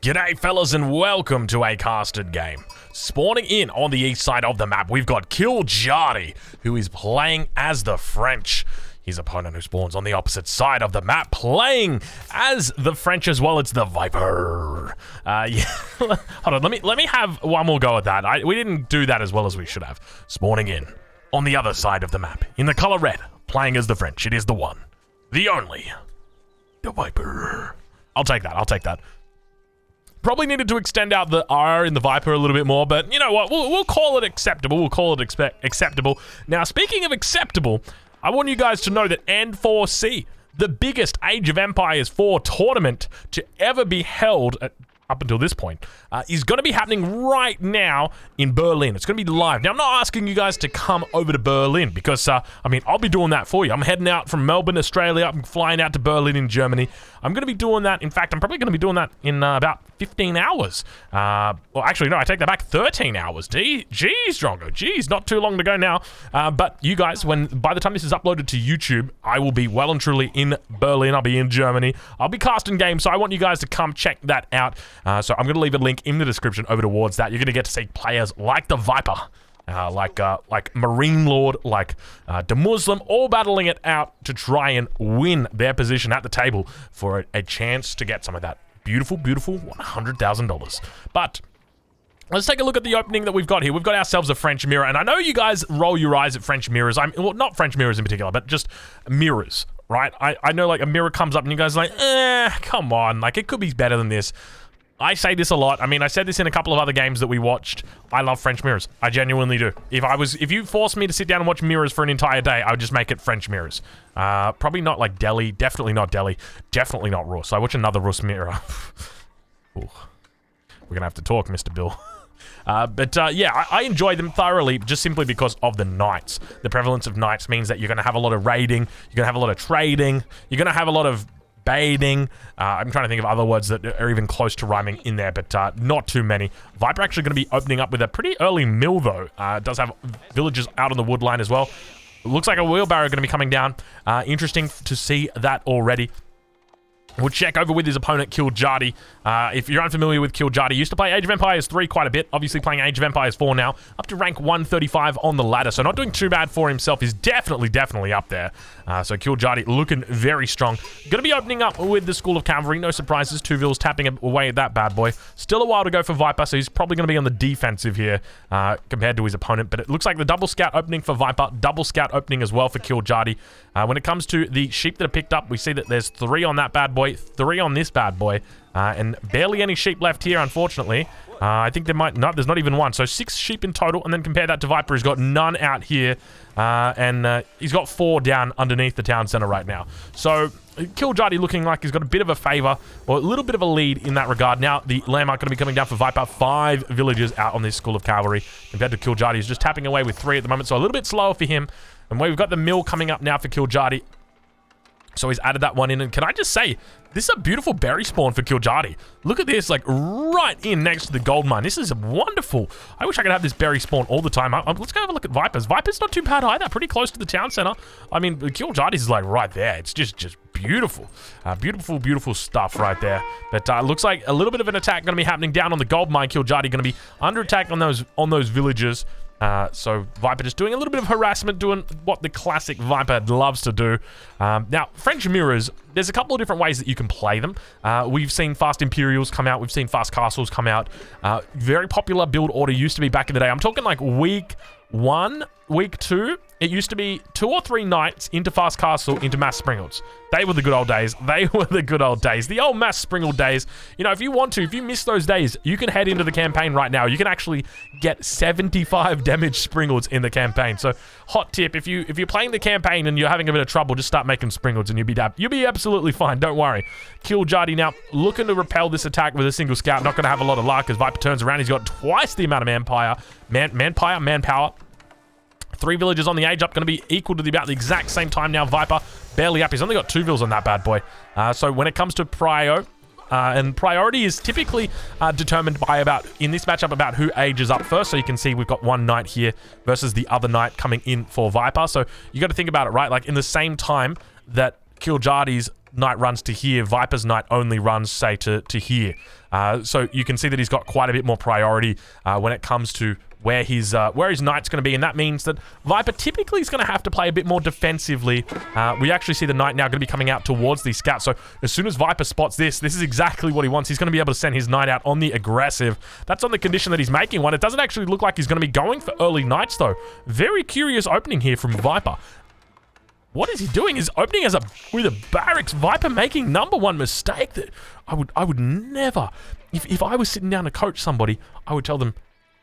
G'day fellas and welcome to a casted game. Spawning in on the east side of the map, we've got Killjadi, who is playing as the French. His opponent who spawns on the opposite side of the map, playing as the French as well. It's TheViper. Yeah. Hold on, let me have one more go at that. We didn't do that as well as we should have. Spawning in on the other side of the map, in the color red, playing as the French. It is the one, the only, TheViper. I'll take that. Probably needed to extend out the R in the Viper a little bit more, but you know what? We'll call it acceptable. Acceptable. Now, speaking of acceptable, I want you guys to know that N4C, the biggest Age of Empires 4 tournament to ever be held up until this point, is going to be happening right now in Berlin. It's going to be live. Now, I'm not asking you guys to come over to Berlin because, I'll be doing that for you. I'm heading out from Melbourne, Australia. I'm flying out to Berlin in Germany. I'm going to be doing that. In fact, I'm probably going to be doing that in about 15 hours. Well, actually, no, I take that back. 13 hours. Geez, Drongo. Geez, not too long to go now. But you guys, by the time this is uploaded to YouTube, I will be well and truly in Berlin. I'll be in Germany. I'll be casting games, so I want you guys to come check that out. So I'm going to leave a link in the description over towards that. You're going to get to see players like TheViper, like Marine Lord, like the Muslim, all battling it out to try and win their position at the table for a chance to get some of that beautiful, beautiful $100,000. But let's take a look at the opening that we've got here. We've got ourselves a French mirror, and I know you guys roll your eyes at French mirrors. Well, not French mirrors in particular, but just mirrors, right? I know like a mirror comes up and you guys are like, come on, like it could be better than this. I say this a lot. I mean, I said this in a couple of other games that we watched. I love French mirrors. I genuinely do. If you forced me to sit down and watch mirrors for an entire day, I would just make it French mirrors. Probably not like Delhi. Definitely not Delhi. Definitely not Rus. I watch another Rus mirror. Ooh. We're gonna have to talk, Mr. Bill. Yeah, I enjoy them thoroughly just simply because of the knights. The prevalence of knights means that you're gonna have a lot of raiding. You're gonna have a lot of trading. You're gonna have a lot of baiting. I'm trying to think of other words that are even close to rhyming in there, but not too many. Viper actually going to be opening up with a pretty early mill, though. It does have villagers out on the wood line as well. Looks like a wheelbarrow going to be coming down. Interesting to see that already. We'll check over with his opponent, Killjadi. If you're unfamiliar with Killjadi, he used to play Age of Empires 3 quite a bit. Obviously playing Age of Empires 4 now. Up to rank 135 on the ladder. So not doing too bad for himself. He's definitely up there. So Killjadi looking very strong. Going to be opening up with the School of Cavalry. No surprises. 2 vills tapping away at that bad boy. Still a while to go for Viper. So he's probably going to be on the defensive here compared to his opponent. But it looks like the double scout opening for Viper. Double scout opening as well for Killjadi. When it comes to the sheep that are picked up, we see that there's 3 on that bad boy. 3 on this bad boy, and barely any sheep left here, unfortunately. I think there's not even 1, so 6 sheep in total, and then compare that to Viper, who's got none out here, and he's got 4 down underneath the town center right now. So Killjadi looking like he's got a bit of a favor, or a little bit of a lead in that regard. Now the landmark going to be coming down for Viper. 5 villagers out on this School of Cavalry, compared to Killjadi, who's just tapping away with 3 at the moment, so a little bit slower for him. And we've got the mill coming up now for Killjadi. So he's added that one in, and can I just say, this is a beautiful berry spawn for Killjadi. Look at this, like right in next to the gold mine. This is wonderful. I wish I could have this berry spawn all the time. Let's go have a look at Vipers. Vipers not too bad either, pretty close to the town center. I mean, Killjadi's is like right there. It's just beautiful. Beautiful stuff right there. But looks like a little bit of an attack going to be happening down on the gold mine. Killjadi going to be under attack on those villagers. So Viper just doing a little bit of harassment, doing what the classic Viper loves to do. Now, French mirrors, there's a couple of different ways that you can play them. We've seen fast Imperials come out. We've seen fast Castles come out. Very popular build order used to be back in the day. I'm talking like week 1, week 2. It used to be 2 or 3 knights into fast castle into mass springalds. They were the good old days. The old mass springled days. You know, if you miss those days, you can head into the campaign right now. You can actually get 75 damage springalds in the campaign. So, hot tip, if you're playing the campaign and you're having a bit of trouble, just start making springalds and you'll be absolutely fine. Don't worry. Killjadi now looking to repel this attack with a single scout. Not going to have a lot of luck as Viper turns around. He's got twice the amount of manpower. 3 villagers on the age up, going to be equal to about the exact same time now. Viper barely up. He's only got 2 vills on that bad boy. So when it comes to prio, and priority is typically determined by in this matchup about who ages up first. So you can see we've got 1 knight here versus the other knight coming in for Viper. So you got to think about it, right? Like in the same time that Killjadi's knight runs to here, Viper's knight only runs, say, to here. So you can see that he's got quite a bit more priority when it comes to where his knight's going to be, and that means that Viper typically is going to have to play a bit more defensively. We actually see the knight now going to be coming out towards the scout, so as soon as Viper spots this is exactly what he wants. He's going to be able to send his knight out on the aggressive. That's on the condition that he's making one. It doesn't actually look like he's going to be going for early knights, though. Very curious opening here from Viper. What is he doing? He's opening with a barracks. Viper making #1 mistake that I would never, if I was sitting down to coach somebody, I would tell them,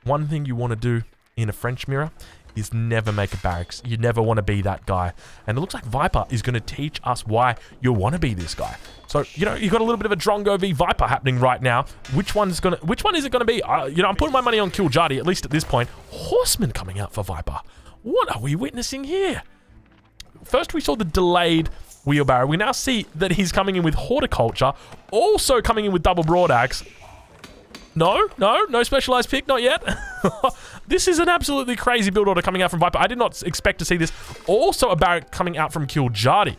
one thing you want to do in a French mirror is never make a barracks. You never want to be that guy. And it looks like Viper is going to teach us why you want to be this guy. So, you know, you've got a little bit of a Drongo v Viper happening right now. Which one is it going to be? You know, I'm putting my money on Killjadi, at least at this point. Horseman coming out for Viper. What are we witnessing here? First, we saw the delayed wheelbarrow. We now see that he's coming in with horticulture, also coming in with double broadaxe. No specialized pick, not yet. This is an absolutely crazy build order coming out from Viper. I did not expect to see this. Also a barrack coming out from Killjadi.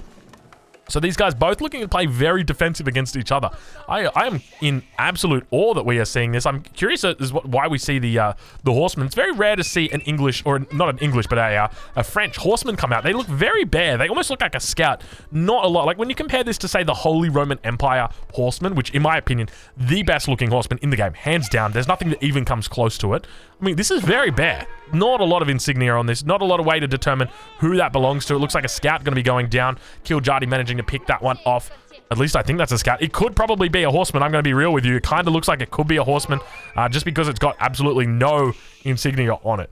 So these guys both looking to play very defensive against each other. I am in absolute awe that we are seeing this. I'm curious as why we see the horseman. It's very rare to see an English, or not an English, but a French horseman come out. They look very bare. They almost look like a scout. Not a lot. Like when you compare this to, say, the Holy Roman Empire horseman, which in my opinion, the best looking horseman in the game, hands down. There's nothing that even comes close to it. I mean, this is very bare. Not a lot of insignia on this. Not a lot of way to determine who that belongs to. It looks like a scout going to be going down. Killjadi managing to pick that one off. At least I think that's a scout. It could probably be a horseman. I'm going to be real with you. It kind of looks like it could be a horseman just because it's got absolutely no insignia on it.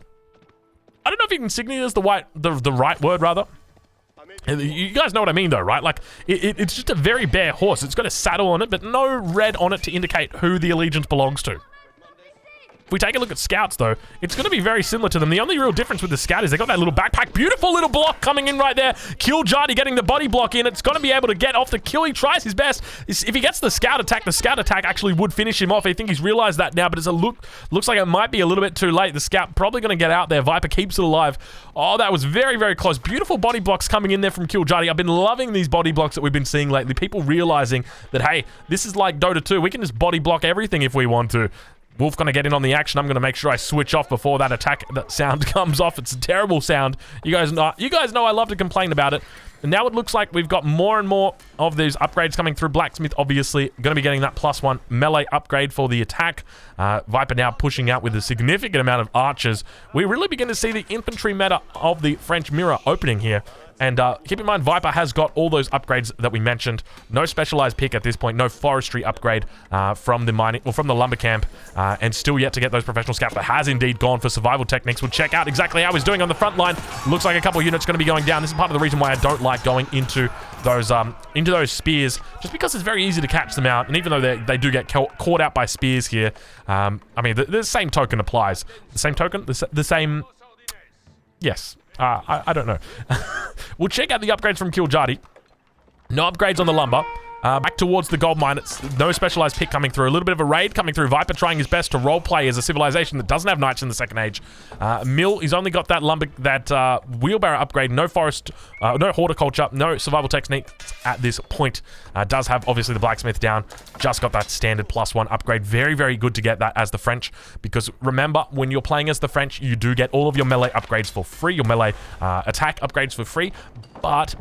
I don't know if insignia is the right word, rather. You guys know what I mean, though, right? Like, it's just a very bare horse. It's got a saddle on it, but no red on it to indicate who the allegiance belongs to. If we take a look at scouts, though, it's going to be very similar to them. The only real difference with the scout is they got that little backpack. Beautiful little block coming in right there. Killjadi getting the body block in. It's going to be able to get off the kill. He tries his best. If he gets the scout attack actually would finish him off. I think he's realized that now, but it's looks like it might be a little bit too late. The scout probably going to get out there. Viper keeps it alive. Oh, that was very, very close. Beautiful body blocks coming in there from Killjadi. I've been loving these body blocks that we've been seeing lately. People realizing that, hey, this is like Dota 2. We can just body block everything if we want to. Wolf going to get in on the action. I'm going to make sure I switch off before that sound comes off. It's a terrible sound. You guys know I love to complain about it. And now it looks like we've got more and more of these upgrades coming through. Blacksmith, obviously, going to be getting that +1 melee upgrade for the attack. Viper now pushing out with a significant amount of archers. We really begin to see the infantry meta of the French mirror opening here. And keep in mind, Viper has got all those upgrades that we mentioned. No specialized pick at this point. No forestry upgrade from the mining or from the lumber camp, and still yet to get those professional scouts. But has indeed gone for survival techniques. We'll check out exactly how he's doing on the front line. Looks like a couple of units going to be going down. This is part of the reason why I don't like going into those spears, just because it's very easy to catch them out. And even though they do get caught out by spears here, I mean the same token applies. The same token, the same. Yes. I don't know. We'll check out the upgrades from Killjadi. No upgrades on the lumber. Back towards the gold mine. It's no specialized pick coming through. A little bit of a raid coming through. Viper trying his best to roleplay as a civilization that doesn't have knights in the second age. Mill, he's only got that wheelbarrow upgrade. No forest, no horticulture, no survival techniques at this point. Does have, obviously, the blacksmith down. Just got that standard +1 upgrade. Very, very good to get that as the French. Because remember, when you're playing as the French, you do get all of your melee upgrades for free. Your melee attack upgrades for free. But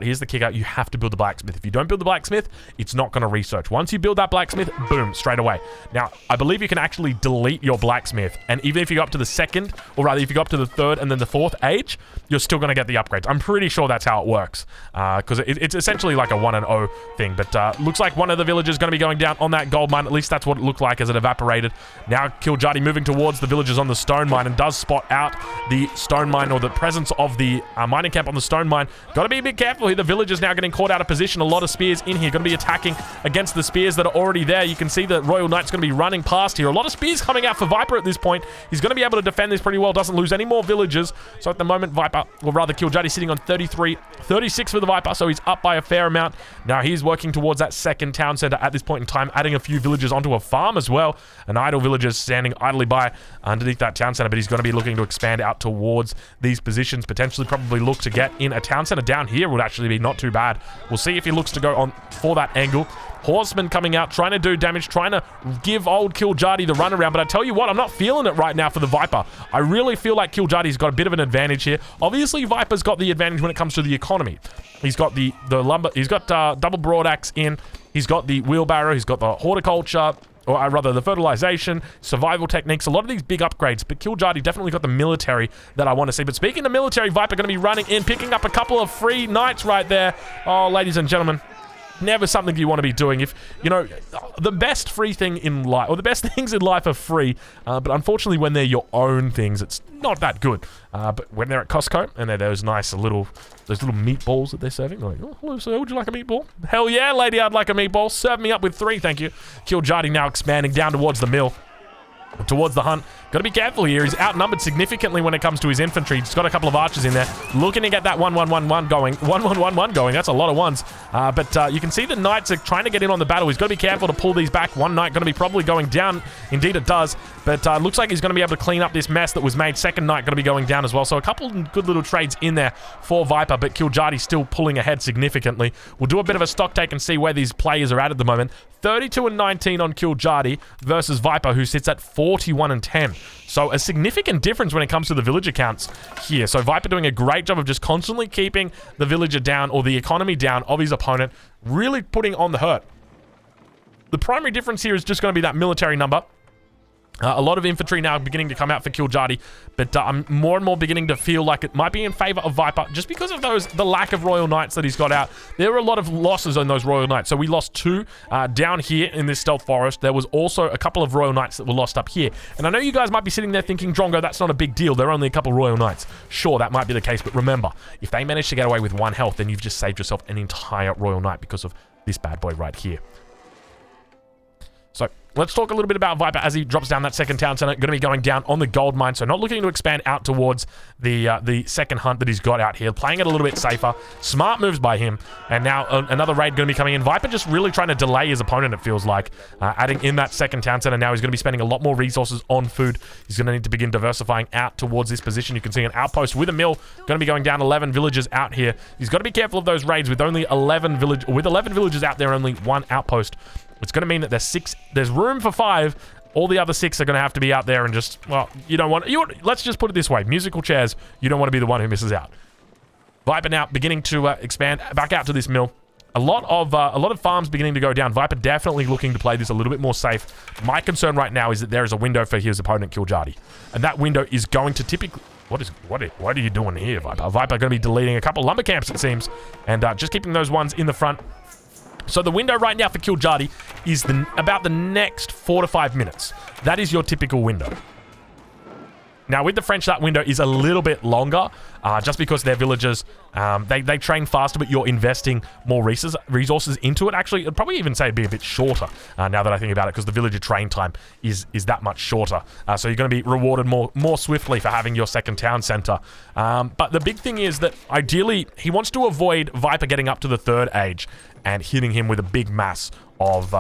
here's the kicker. You have to build the blacksmith. If you don't build the blacksmith, it's not going to research. Once you build that blacksmith, boom, straight away. Now, I believe you can actually delete your blacksmith. And even if you go up to the second, or rather, if you go up to the third and then the fourth age, you're still going to get the upgrades. I'm pretty sure that's how it works. Because it's essentially like a 1-0 thing. But looks like one of the villagers is going to be going down on that gold mine. At least that's what it looked like as it evaporated. Now, Killjadi moving towards the villagers on the stone mine and does spot out the stone mine, or the presence of the mining camp on the stone mine. Got to be a bit careful here. The villagers now getting caught out of position. A lot of spears in here. Going to be attacking against the spears that are already there. You can see the Royal Knight's going to be running past here. A lot of spears coming out for Viper at this point. He's going to be able to defend this pretty well. Doesn't lose any more villagers. So at the moment, Viper, or rather Killjadi, sitting on 33, 36 for the Viper. So he's up by a fair amount. Now he's working towards that second town center at this point in time, adding a few villagers onto a farm as well. An idle villager standing idly by underneath that town center, but he's going to be looking to expand out towards these positions. Potentially probably look to get in a town center. center down here would actually be not too bad. We'll see if he looks to go on for that angle. Horseman coming out, trying to do damage, trying to give old Kiljardi the runaround. But I tell you what, I'm not feeling it right now for the Viper. I really feel like Kiljardi's got a bit of an advantage here. Obviously, Viper's got the advantage when it comes to the economy. He's got the lumber, he's got double broadaxe in, he's got the wheelbarrow, he's got the horticulture, or rather the fertilization, survival techniques, a lot of these big upgrades, but Kiljardi definitely got the military that I want to see. But speaking of military, Viper going to be running in, picking up a couple of free knights right there. Oh, ladies and gentlemen, never something you want to be doing. If, you know, the best free thing in life, or the best things in life are free, but unfortunately when they're your own things, it's not that good. But when they're at Costco, and they're those nice little meatballs that they're serving, they're like, oh, hello sir, would you like a meatball? Hell yeah, lady, I'd like a meatball. Serve me up with 3, thank you. Kiljardi now expanding down towards the mill, towards the hunt. Got to be careful here. He's outnumbered significantly when it comes to his infantry. He's got a couple of archers in there, looking to get that 1-1-1-1 going. 1-1-1-1 going. That's a lot of ones. But you can see the knights are trying to get in on the battle. He's got to be careful to pull these back. One knight going to be probably going down. Indeed, it does. But looks like he's going to be able to clean up this mess that was made. Second knight going to be going down as well. So a couple good little trades in there for Viper, but Kiljardi still pulling ahead significantly. We'll do a bit of a stock take and see where these players are at the moment. 32-19 on Kiljardi versus Viper, who sits at 41-10. So a significant difference when it comes to the villager counts here. So Viper doing a great job of just constantly keeping the villager down, or the economy down, of his opponent, really putting on the hurt. The primary difference here is just going to be that military number. A lot of infantry now beginning to come out for Kiljardi, but I'm more and more beginning to feel like it might be in favor of Viper, just because of the lack of Royal Knights that he's got out. There were a lot of losses on those Royal Knights. So we lost 2 down here in this stealth forest. There was also a couple of Royal Knights that were lost up here. And I know you guys might be sitting there thinking, Drongo, that's not a big deal. They're only a couple of Royal Knights. Sure, that might be the case, but remember, if they manage to get away with 1 health, then you've just saved yourself an entire Royal Knight because of this bad boy right here. So let's talk a little bit about Viper as he drops down that second town center. Going to be going down on the gold mine, so not looking to expand out towards the second hunt that he's got out here. Playing it a little bit safer. Smart moves by him. And now another raid going to be coming in. Viper just really trying to delay his opponent, it feels like. Adding in that second town center. Now he's going to be spending a lot more resources on food. He's going to need to begin diversifying out towards this position. You can see an outpost with a mill. Going to be going down 11 villagers out here. He's got to be careful of those raids with only 11 villagers out there, only 1 outpost. It's going to mean that there's room for 5. All the other 6 are going to have to be out there and just, well, let's just put it this way. Musical chairs, you don't want to be the one who misses out. Viper now beginning to expand back out to this mill. A lot of farms beginning to go down. Viper definitely looking to play this a little bit more safe. My concern right now is that there is a window for his opponent, Kiljardi. And that window is going to typically... What are you doing here, Viper? Viper going to be deleting a couple lumber camps, it seems. And just keeping those ones in the front. So the window right now for Kiljardi is about the next 4 to 5 minutes. That is your typical window. Now, with the French, that window is a little bit longer, just because their villagers, they train faster, but you're investing more resources into it. Actually, I'd probably even say it'd be a bit shorter, now that I think about it, because the villager train time is that much shorter. So you're going to be rewarded more swiftly for having your second town center. But the big thing is that, ideally, he wants to avoid Viper getting up to the 3rd age and hitting him with a big mass of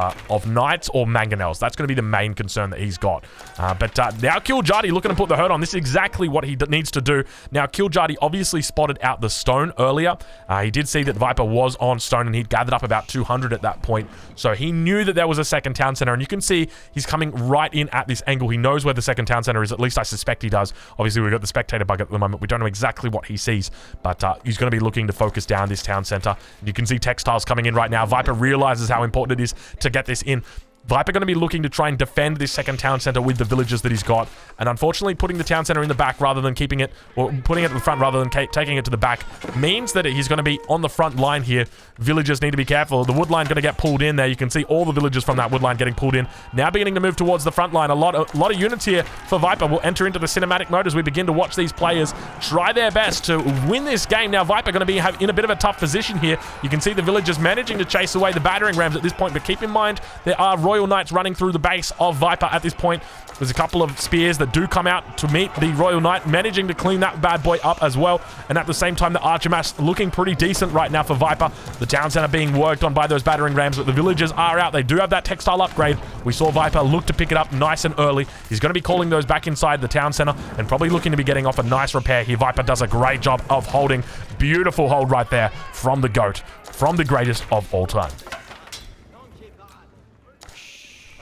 knights or mangonels. That's going to be the main concern that he's got. But now Kiljardi looking to put the hurt on. This is exactly what he needs to do. Now, Kiljardi obviously spotted out the stone earlier. He did see that Viper was on stone, and he'd gathered up about 200 at that point. So he knew that there was a second town center, and you can see he's coming right in at this angle. He knows where the second town center is. At least I suspect he does. Obviously, we've got the spectator bug at the moment. We don't know exactly what he sees, but he's going to be looking to focus down this town center. You can see textiles coming in right now. Viper realizes how important it is to get this in. Viper going to be looking to try and defend this second town center with the villagers that he's got. And unfortunately, putting the town center in the back rather than keeping it, or putting it in the front rather than taking it to the back, means that he's going to be on the front line here. Villagers need to be careful. The wood line going to get pulled in there. You can see all the villagers from that wood line getting pulled in. Now beginning to move towards the front line. A lot of units here for Viper will enter into the cinematic mode as we begin to watch these players try their best to win this game. Now Viper going to be in a bit of a tough position here. You can see the villagers managing to chase away the battering rams at this point, but keep in mind there are Royal Royal Knights running through the base of Viper at this point. There's a couple of spears that do come out to meet the Royal Knight, managing to clean that bad boy up as well. And at the same time, the Archer Mass looking pretty decent right now for Viper. The town center being worked on by those battering rams, but the villagers are out. They do have that textile upgrade. We saw Viper look to pick it up nice and early. He's going to be calling those back inside the town center and probably looking to be getting off a nice repair here. Viper does a great job of holding. Beautiful hold right there from the GOAT, from the greatest of all time.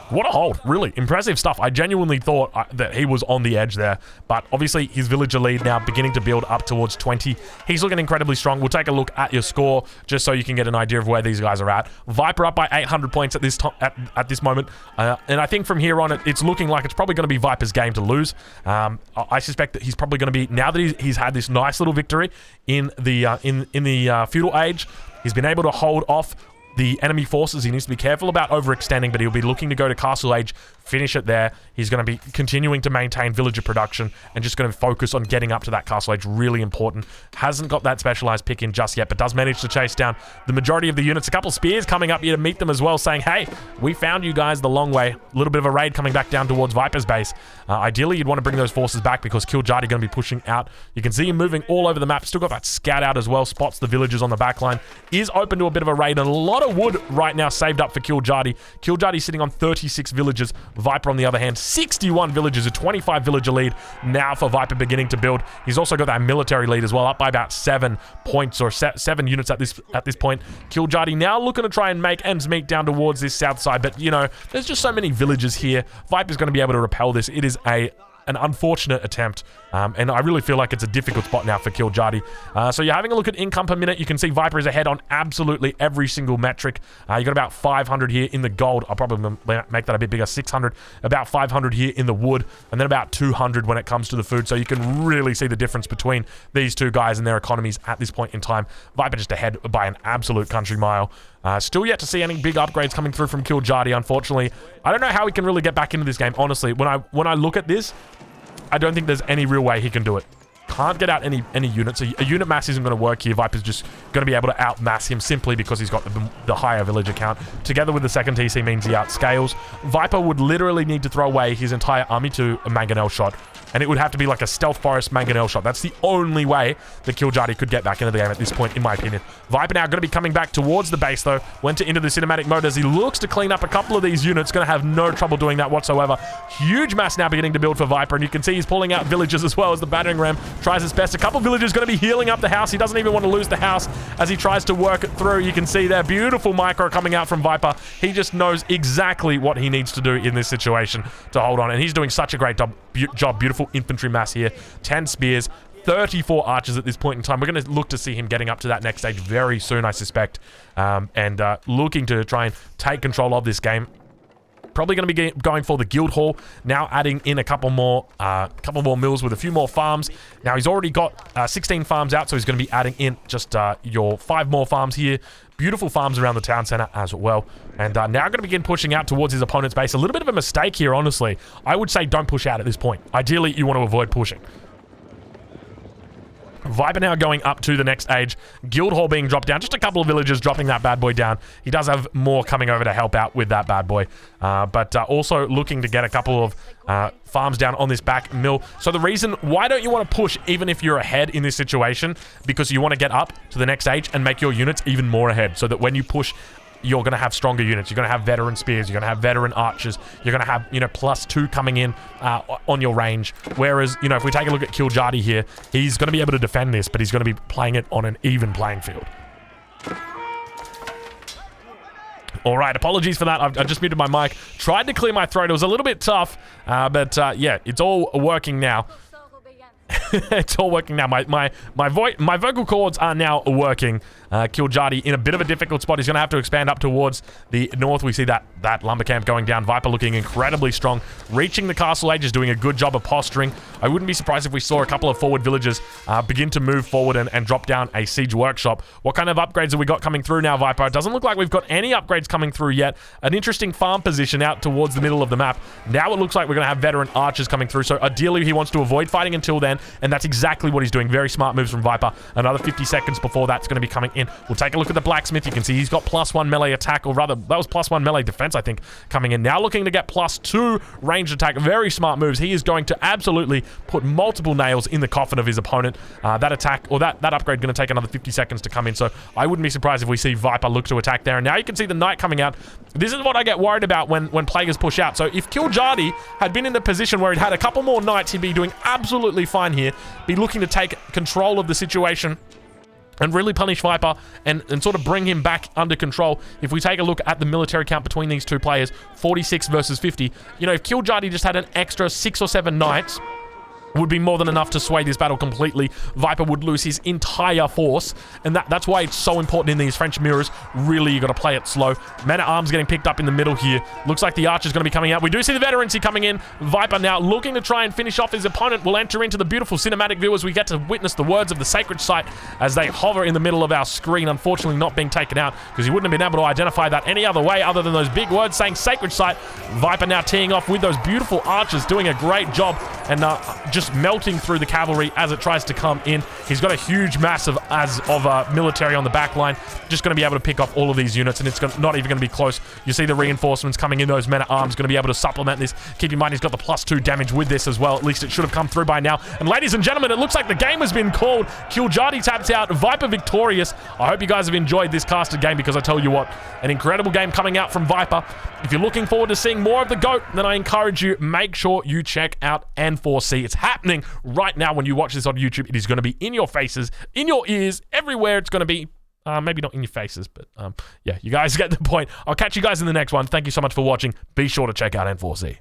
What a hold. Really impressive stuff. I genuinely thought that he was on the edge there, but obviously his villager lead now beginning to build up towards 20. He's looking incredibly strong. We'll take a look at your score just so you can get an idea of where these guys are at. Viper up by 800 points at this at this moment, and I think from here on it's looking like it's probably going to be Viper's game to lose. I suspect that he's probably going to be, now that he's had this nice little victory in the feudal age, he's been able to hold off the enemy forces. He needs to be careful about overextending, but he'll be looking to go to Castle Age, finish it there. He's going to be continuing to maintain villager production and just going to focus on getting up to that Castle Age. Really important. Hasn't got that specialized pick in just yet, but does manage to chase down the majority of the units. A couple spears coming up here to meet them as well, saying, hey, we found you guys the long way. A little bit of a raid coming back down towards Viper's base. Ideally, you'd want to bring those forces back because Killjadi going to be pushing out. You can see him moving all over the map. Still got that scout out as well. Spots the villagers on the back line. Is open to a bit of a raid, and a lot of wood right now saved up for Killjadi. Killjadi sitting on 36 villagers. Viper, on the other hand, 61 villagers, a 25 villager lead now for Viper beginning to build. He's also got that military lead as well, up by about 7 points or 7 units at this point. Killjadi now looking to try and make ends meet down towards this south side, but you know, there's just so many villagers here. Viper's going to be able to repel this. It is an unfortunate attempt, and I really feel like it's a difficult spot now for Killjadi. So you're having a look at income per minute. You can see Viper is ahead on absolutely every single metric. You got about 500 here in the gold. I'll probably make that a bit bigger, 600, about 500 here in the wood, and then about 200 when it comes to the food. So you can really see the difference between these two guys and their economies at this point in time. Viper just ahead by an absolute country mile. Still yet to see any big upgrades coming through from Killjadi, unfortunately. I don't know how he can really get back into this game, honestly. When I look at this, I don't think there's any real way he can do it. Can't get out any units. A unit mass isn't going to work here. Viper's just going to be able to outmass him simply because he's got the higher villager count. Together with the second TC means he outscales. Viper would literally need to throw away his entire army to a mangonel shot. And it would have to be like a stealth forest mangonel shot. That's the only way that Killjadi could get back into the game at this point, in my opinion. Viper now going to be coming back towards the base, though. Went into the cinematic mode as he looks to clean up a couple of these units. Going to have no trouble doing that whatsoever. Huge mass now beginning to build for Viper, and you can see he's pulling out villagers as well as the battering ram tries his best. A couple of villagers going to be healing up the house. He doesn't even want to lose the house as he tries to work it through. You can see there, beautiful micro coming out from Viper. He just knows exactly what he needs to do in this situation to hold on, and he's doing such a great job. Beautiful infantry mass here. 10 spears, 34 archers at this point in time. We're going to look to see him getting up to that next stage very soon, I suspect, and looking to try and take control of this game. Probably going to be going for the guild hall, now adding in a couple more mills with a few more farms. Now he's already got 16 farms out, so he's going to be adding in just your 5 more farms here. Beautiful farms around the town center as well. And now going to begin pushing out towards his opponent's base. A little bit of a mistake here, honestly. I would say don't push out at this point. Ideally, you want to avoid pushing. Viper now going up to the next age. Guildhall being dropped down. Just a couple of villagers dropping that bad boy down. He does have more coming over to help out with that bad boy. But also looking to get a couple of farms down on this back mill. So the reason, why don't you want to push even if you're ahead in this situation? Because you want to get up to the next age and make your units even more ahead. So that when you push, you're going to have stronger units. You're going to have veteran spears. You're going to have veteran archers. You're going to have, you know, +2 coming in on your range. Whereas, you know, if we take a look at Killjadi here, he's going to be able to defend this, but he's going to be playing it on an even playing field. All right, apologies for that. I just muted my mic. Tried to clear my throat. It was a little bit tough, but yeah, it's all working now. It's all working now. My vocal cords are now working. Killjadi in a bit of a difficult spot. He's going to have to expand up towards the north. We see that lumber camp going down. Viper looking incredibly strong. Reaching the castle age is doing a good job of posturing. I wouldn't be surprised if we saw a couple of forward villagers begin to move forward and drop down a siege workshop. What kind of upgrades have we got coming through now, Viper? It doesn't look like we've got any upgrades coming through yet. An interesting farm position out towards the middle of the map. Now it looks like we're going to have veteran archers coming through. So ideally he wants to avoid fighting until then. and that's exactly what he's doing. Very smart moves from Viper. Another 50 seconds before that's going to be coming in. We'll take a look at the Blacksmith. You can see he's got +1 melee attack, or rather, that was +1 melee defense, I think, coming in. Now looking to get +2 ranged attack. Very smart moves. He is going to absolutely put multiple nails in the coffin of his opponent. That attack, or that upgrade, going to take another 50 seconds to come in, so I wouldn't be surprised if we see Viper look to attack there. And now you can see the Knight coming out. This is what I get worried about when players push out. So if Killjadi had been in the position where he'd had a couple more Knights, he'd be doing absolutely fine here. Be looking to take control of the situation and really punish Viper and sort of bring him back under control. If we take a look at the military count between these two players, 46 versus 50. You know, if Killjadi just had an extra 6 or 7 Knights, would be more than enough to sway this battle completely. Viper would lose his entire force, and that's why it's so important in these French mirrors. Really, you got to play it slow. Man-at-Arms getting picked up in the middle here. Looks like the Archer's going to be coming out. We do see the Veterancy coming in. Viper now looking to try and finish off his opponent. Will enter into the beautiful cinematic view as we get to witness the words of the Sacred Site as they hover in the middle of our screen. Unfortunately, not being taken out because he wouldn't have been able to identify that any other way other than those big words saying Sacred Site. Viper now teeing off with those beautiful Archers, doing a great job and just melting through the cavalry as it tries to come in. He's got a huge mass of military on the back line. Just going to be able to pick off all of these units, and it's not even going to be close. You see the reinforcements coming in. Those men-at-arms going to be able to supplement this. Keep in mind, he's got the +2 damage with this as well. At least it should have come through by now. And ladies and gentlemen, it looks like the game has been called. Killjadi tapped out. Viper victorious. I hope you guys have enjoyed this casted game, because I tell you what, an incredible game coming out from Viper. If you're looking forward to seeing more of the GOAT, then I encourage you, make sure you check out N4C. It's happening right now when you watch this on YouTube. It is going to be in your faces, in your ears, everywhere. It's going to be, maybe not in your faces, but yeah, you guys get the point. I'll catch you guys in the next one. Thank you so much for watching. Be sure to check out N4C.